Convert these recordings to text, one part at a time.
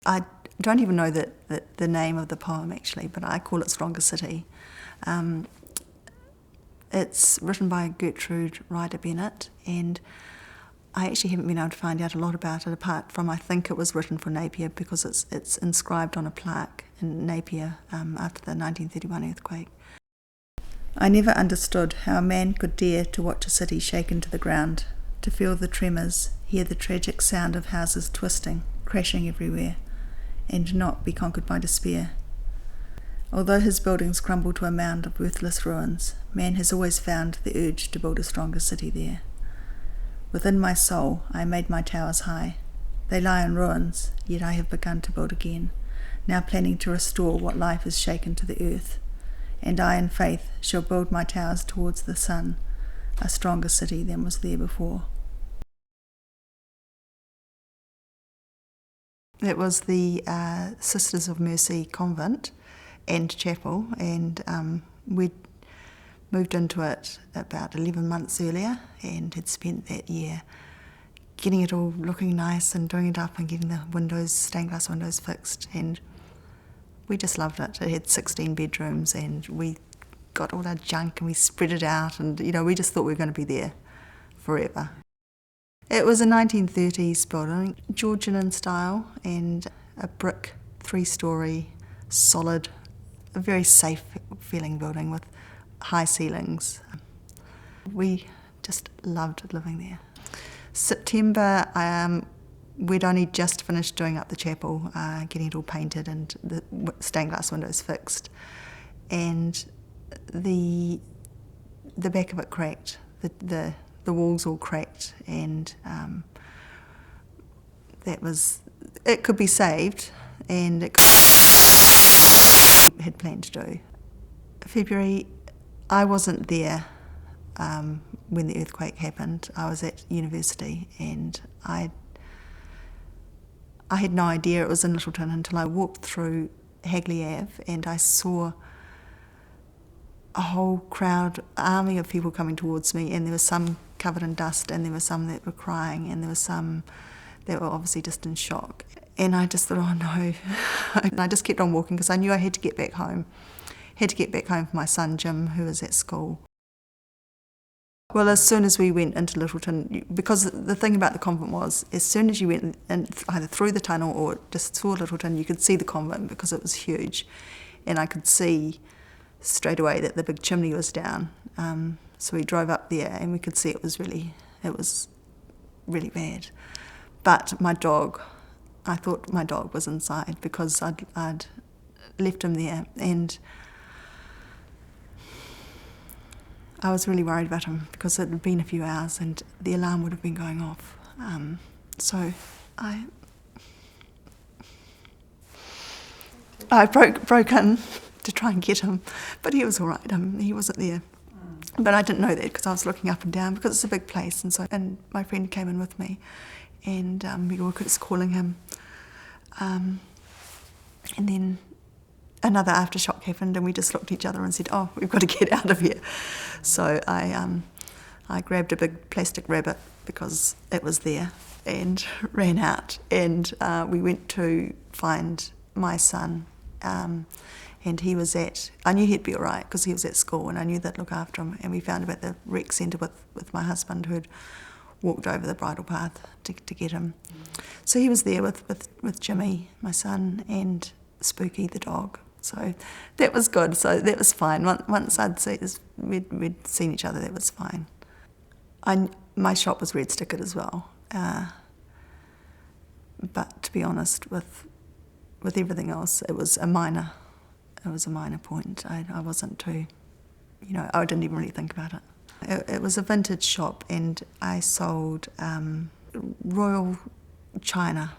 I don't even know the name of the poem actually, but I call it Stronger City. It's written by Gertrude Ryder Bennett, and I actually haven't been able to find out a lot about it apart from I think it was written for Napier because it's inscribed on a plaque in Napier after the 1931 earthquake. I never understood how a man could dare to watch a city shaken to the ground, to feel the tremors, hear the tragic sound of houses twisting, crashing everywhere, and not be conquered by despair. Although his buildings crumble to a mound of worthless ruins, man has always found the urge to build a stronger city there. Within my soul I made my towers high. They lie in ruins, yet I have begun to build again, now planning to restore what life has shaken to the earth. And I in faith shall build my towers towards the sun, a stronger city than was there before. It was the Sisters of Mercy convent and chapel, and we'd moved into it about 11 months earlier and had spent that year getting it all looking nice and doing it up and getting the windows, stained glass windows fixed, and we just loved it. It had 16 bedrooms and we got all our junk and we spread it out, and we just thought we were going to be there forever. It was a 1930s building, Georgian in style, and a brick 3-storey, solid, a very safe feeling building with high ceilings. We just loved living there. September, we'd only just finished doing up the chapel, getting it all painted and the stained glass windows fixed, and the back of it cracked. The walls all cracked, and it could be saved, and it had planned to do. February, I wasn't there when the earthquake happened. I was at university, and I had no idea it was in Lyttelton until I walked through Hagley Ave and I saw a whole army of people coming towards me, and there were some covered in dust, and there were some that were crying, and there were some that were obviously just in shock. And I just thought, oh no. And I just kept on walking because I knew I had to get back home. For my son Jim, who was at school. Well, as soon as we went into Lyttelton, because the thing about the convent was, as soon as you went in, either through the tunnel or just saw Lyttelton, you could see the convent because it was huge. And I could see straight away that the big chimney was down. So we drove up there and we could see it was really bad. But I thought my dog was inside because I'd left him there, and I was really worried about him because it had been a few hours and the alarm would have been going off. So I broke in to try and get him, but he was all right. He wasn't there. But I didn't know that because I was looking up and down because it's a big place, and my friend came in with me, and we were just calling him. And then another aftershock happened, and we just looked at each other and said, "Oh, we've got to get out of here." So I grabbed a big plastic rabbit because it was there and ran out, and we went to find my son. And I knew he'd be all right because he was at school and I knew they'd look after him, and we found him at the rec centre with my husband, who had walked over the bridle path to get him. So he was there with Jimmy, my son, and Spooky, the dog. So that was good. So that was fine. Once we'd seen each other, that was fine. My shop was red stickered as well. But to be honest, with everything else, it was a minor point. I wasn't too, I didn't even really think about it. It was a vintage shop, and I sold royal china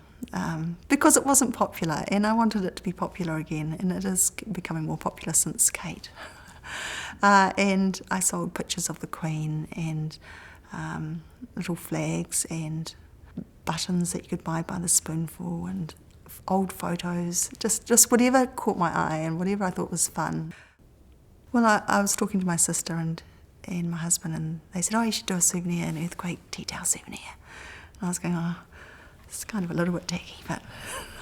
because it wasn't popular, and I wanted it to be popular again, and it is becoming more popular since Kate. And I sold pictures of the Queen and little flags and buttons that you could buy by the spoonful, and old photos, just whatever caught my eye and whatever I thought was fun. Well, I was talking to my sister and my husband, and they said, "Oh, you should do a souvenir, an earthquake tea towel souvenir." And I was going, "Oh, It's kind of a little bit tacky, but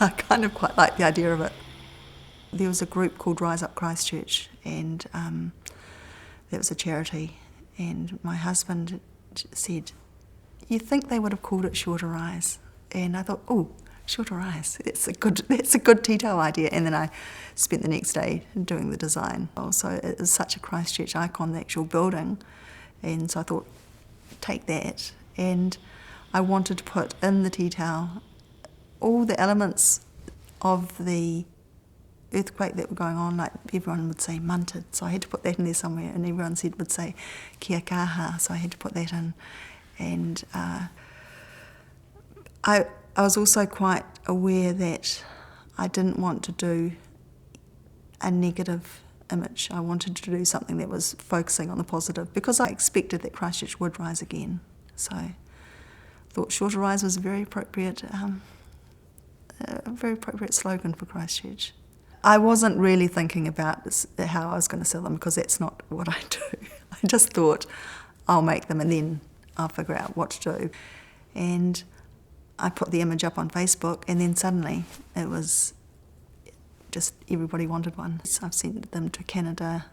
I kind of quite like the idea of it. There was a group called Rise Up Christchurch, and that was a charity, and my husband said, "You think they would have called it Shorter Eyes?" And I thought, "Oh, Shorter Eyes, that's a good tea towel idea." And then I spent the next day doing the design. Also, it is such a Christchurch icon, the actual building, and so I thought, take that. And I wanted to put in the tea towel all the elements of the earthquake that were going on. Like everyone would say munted, so I had to put that in there somewhere, and everyone would say kia kaha, so I had to put that in. And I was also quite aware that I didn't want to do a negative image. I wanted to do something that was focusing on the positive, because I expected that Christchurch would rise again. So I thought Shorter Rise was a very appropriate slogan for Christchurch. I wasn't really thinking about how I was going to sell them, because that's not what I do. I just thought, I'll make them and then I'll figure out what to do. And I put the image up on Facebook, and then suddenly it was just everybody wanted one. So I've sent them to Canada,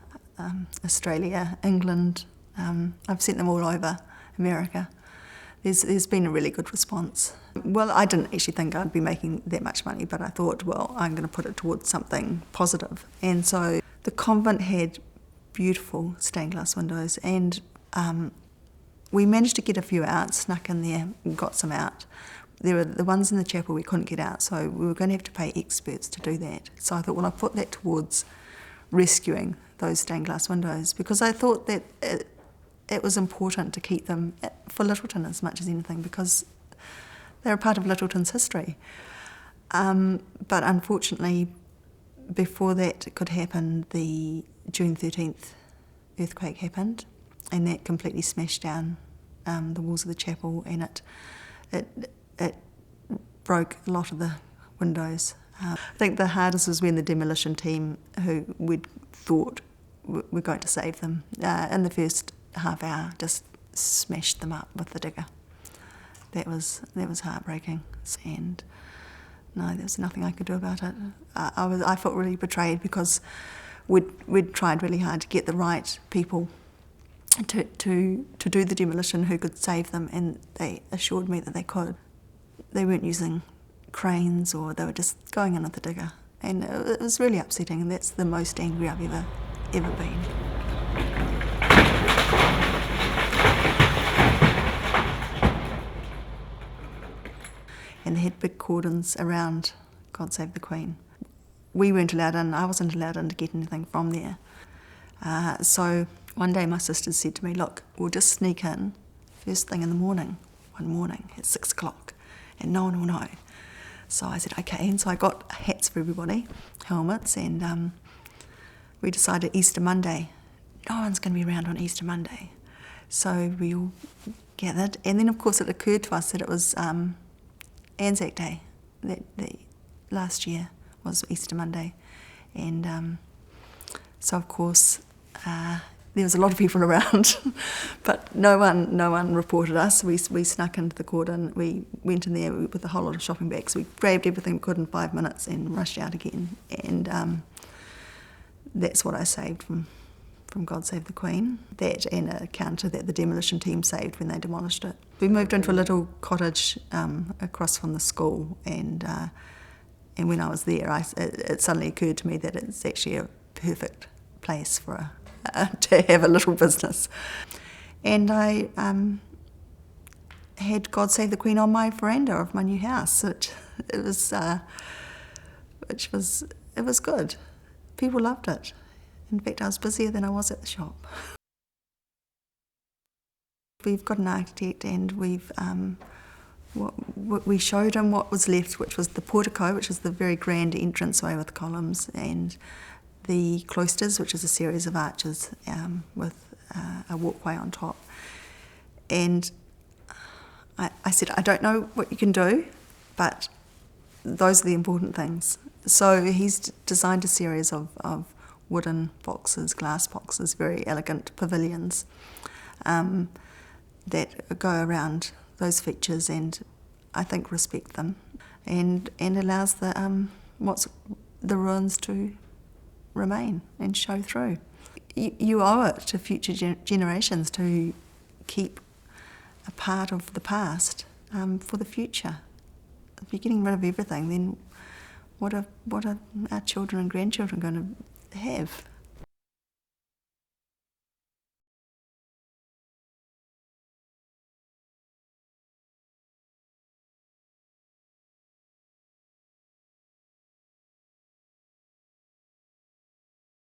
Australia, England. I've sent them all over America. There's been a really good response. Well, I didn't actually think I'd be making that much money, but I thought, well, I'm going to put it towards something positive. And so the convent had beautiful stained glass windows, and we managed to get a few out, snuck in there, and got some out. There were the ones in the chapel we couldn't get out, so we were going to have to pay experts to do that. So I thought, well, I'll put that towards rescuing those stained glass windows, because I thought that it was important to keep them for Lyttelton as much as anything, because they're a part of Lyttelton's history. But unfortunately, before that could happen, the June 13th earthquake happened, and that completely smashed down the walls of the chapel, and it broke a lot of the windows. I think the hardest was when the demolition team, who we'd thought were going to save them, in the first half hour just smashed them up with the digger. That was heartbreaking, and no, there was nothing I could do about it. I felt really betrayed, because we'd tried really hard to get the right people to do the demolition who could save them, and they assured me that they could. They weren't using cranes, or they were just going in with the digger, and it was really upsetting, and that's the most angry I've ever been. And they had big cordons around God Save the Queen. We weren't allowed in, I wasn't allowed in to get anything from there. So one day my sister said to me, look, we'll just sneak in first thing in the morning, one morning at 6 o'clock, and no one will know. So I said, okay, and so I got hats for everybody, helmets, and we decided Easter Monday, no one's going to be around on Easter Monday. So we all gathered, and then of course it occurred to us that it was Anzac Day, that last year was Easter Monday, and so of course there was a lot of people around, but no one reported us. We snuck into the cordon. We went in there with a whole lot of shopping bags. We grabbed everything we could in 5 minutes and rushed out again, and that's what I saved from God Save the Queen. That, and a counter that the demolition team saved when they demolished it. We moved into a little cottage across from the school, and when I was there, it suddenly occurred to me that it's actually a perfect place for to have a little business. And I had God Save the Queen on my veranda of my new house. It was good. People loved it. In fact, I was busier than I was at the shop. We've got an architect, and we showed him what was left, which was the portico, which is the very grand entranceway with columns, and the cloisters, which is a series of arches with a walkway on top. And I said, I don't know what you can do, but those are the important things. So he's designed a series of wooden boxes, glass boxes, very elegant pavilions that go around those features, and I think, respect them and allows the ruins to remain and show through. You owe it to future generations to keep a part of the past for the future. If you're getting rid of everything, then what are our children and grandchildren going to have?